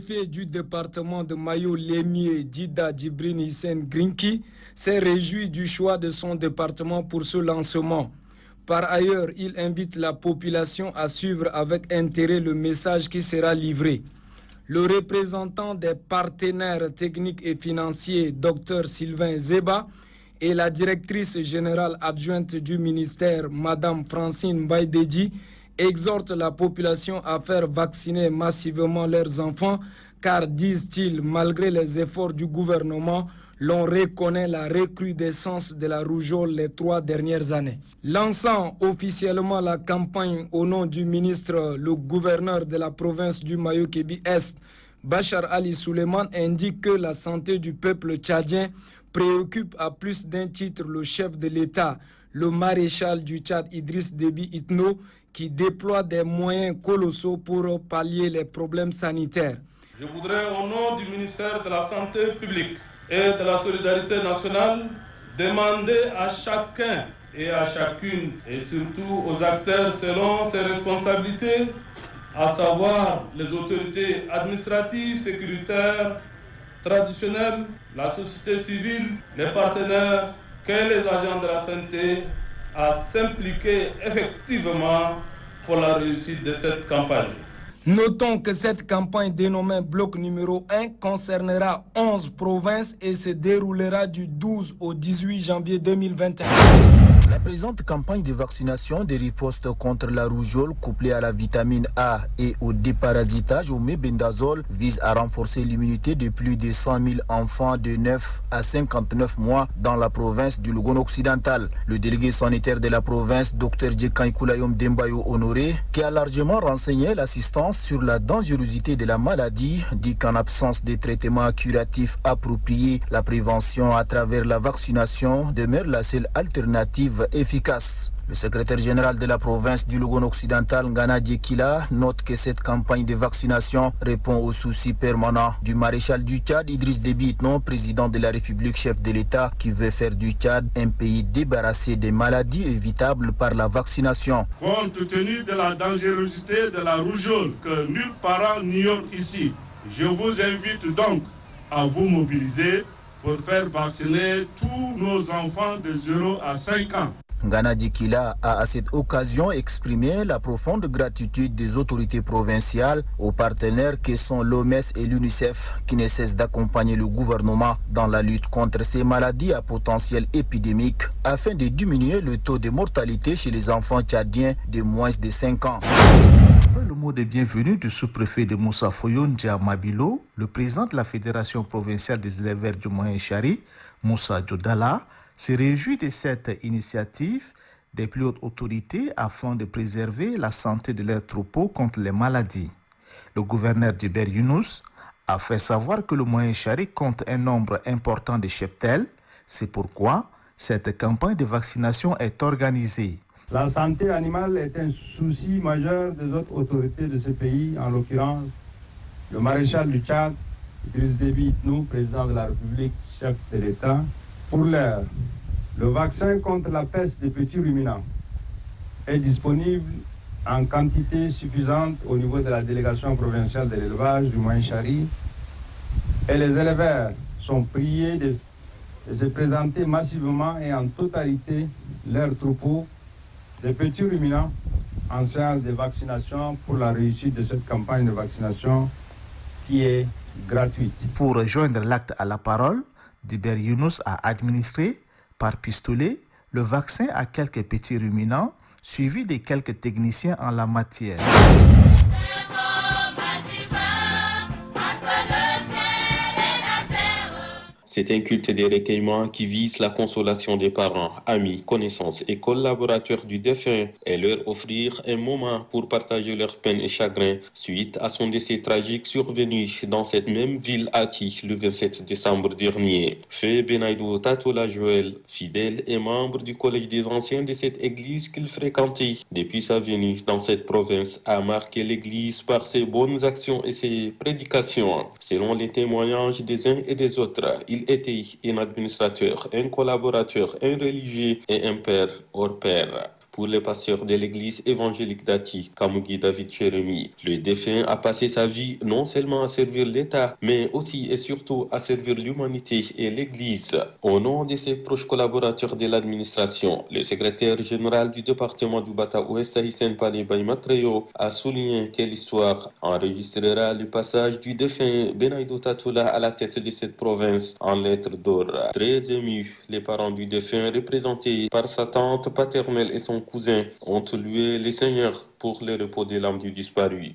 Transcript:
préfet du département de Mayo Lémié, Dida Djibrine Hissène Grinki, s'est réjoui du choix de son département pour ce lancement. Par ailleurs, il invite la population à suivre avec intérêt le message qui sera livré. Le représentant des partenaires techniques et financiers, Dr Sylvain Zeba, et la directrice générale adjointe du ministère, Madame Francine Baïdedji, exhortent la population à faire vacciner massivement leurs enfants, car, disent-ils, malgré les efforts du gouvernement, l'on reconnaît la recrudescence de la rougeole les 3 dernières années. Lançant officiellement la campagne au nom du ministre, le gouverneur de la province du Mayo-Kébi-Est, Bachar Ali Suleiman, indique que la santé du peuple tchadien préoccupe à plus d'un titre le chef de l'État, le maréchal du Tchad Idriss Déby Itno, qui déploie des moyens colossaux pour pallier les problèmes sanitaires. Je voudrais, au nom du ministère de la Santé publique et de la Solidarité nationale, demander à chacun et à chacune, et surtout aux acteurs selon ses responsabilités, à savoir les autorités administratives, sécuritaires, traditionnelles, la société civile, les partenaires, que les agents de la santé, à s'impliquer effectivement pour la réussite de cette campagne. Notons que cette campagne dénommée bloc numéro 1 concernera 11 provinces et se déroulera du 12 au 18 janvier 2021. La présente campagne de vaccination de riposte contre la rougeole couplée à la vitamine A et au déparasitage au mébendazole vise à renforcer l'immunité de plus de 100 000 enfants de 9 à 59 mois dans la province du Logone occidental. Le délégué sanitaire de la province, Dr Djekan Koulayom Dembayo Honoré, qui a largement renseigné l'assistance sur la dangerosité de la maladie, dit qu'en absence de traitements curatifs appropriés, la prévention à travers la vaccination demeure la seule alternative efficace. Le secrétaire général de la province du Logone occidental, Ngana Djekila, note que cette campagne de vaccination répond aux soucis permanents du maréchal du Tchad, Idriss Déby Itno, président de la République, chef de l'État, qui veut faire du Tchad un pays débarrassé des maladies évitables par la vaccination. Compte tenu de la dangerosité de la rougeole que nul parent n'ignore ici, je vous invite donc à vous mobiliser pour faire vacciner tous nos enfants de 0 à 5 ans. Ngana Djekila a à cette occasion exprimé la profonde gratitude des autorités provinciales aux partenaires que sont l'OMS et l'UNICEF qui ne cessent d'accompagner le gouvernement dans la lutte contre ces maladies à potentiel épidémique afin de diminuer le taux de mortalité chez les enfants tchadiens de moins de 5 ans. Le mot de bienvenue du sous-préfet de Moussa Foyoun Mabilo, le président de la Fédération provinciale des éleveurs du Moyen-Chari, Moussa Djodala, se réjouit de cette initiative des plus hautes autorités afin de préserver la santé de leurs troupeaux contre les maladies. Le gouverneur d'Iber Younous a fait savoir que le Moyen-Chari compte un nombre important de cheptels. C'est pourquoi cette campagne de vaccination est organisée. La santé animale est un souci majeur des autres autorités de ce pays, en l'occurrence le maréchal du Tchad, Idriss Déby Itno, président de la République, chef de l'État. Pour l'heure, le vaccin contre la peste des petits ruminants est disponible en quantité suffisante au niveau de la délégation provinciale de l'élevage du Moyen-Chari et les éleveurs sont priés de se présenter massivement et en totalité leurs troupeaux de petits ruminants en séance de vaccination pour la réussite de cette campagne de vaccination qui est gratuite. Pour rejoindre l'acte à la parole, Diber Younous a administré par pistolet le vaccin à quelques petits ruminants, suivi de quelques techniciens en la matière. C'est un culte des recueillements qui vise la consolation des parents, amis, connaissances et collaborateurs du défunt et leur offrir un moment pour partager leurs peines et chagrins suite à son décès tragique survenu dans cette même ville Ati le 27 décembre dernier. Feu Benaïdou Tatola Joël, fidèle et membre du collège des anciens de cette église qu'il fréquentait depuis sa venue dans cette province, a marqué l'église par ses bonnes actions et ses prédications. Selon les témoignages des uns et des autres, il était un administrateur, un collaborateur, un religieux et un père hors pair. pour les pasteurs de l'église évangélique d'Ati, Kamugi David Jérémy. Le défunt a passé sa vie non seulement à servir l'État, mais aussi et surtout à servir l'humanité et l'église. Au nom de ses proches collaborateurs de l'administration, le secrétaire général du département du Bata Ouest, Hissène Pali Makreo, a souligné que l'histoire enregistrera le passage du défunt Benaïdou Tatoula à la tête de cette province en lettres d'or. Très émus, les parents du défunt, représentés par sa tante paternelle et son cousin, ont loué le Seigneur pour le repos de l'âme du disparu.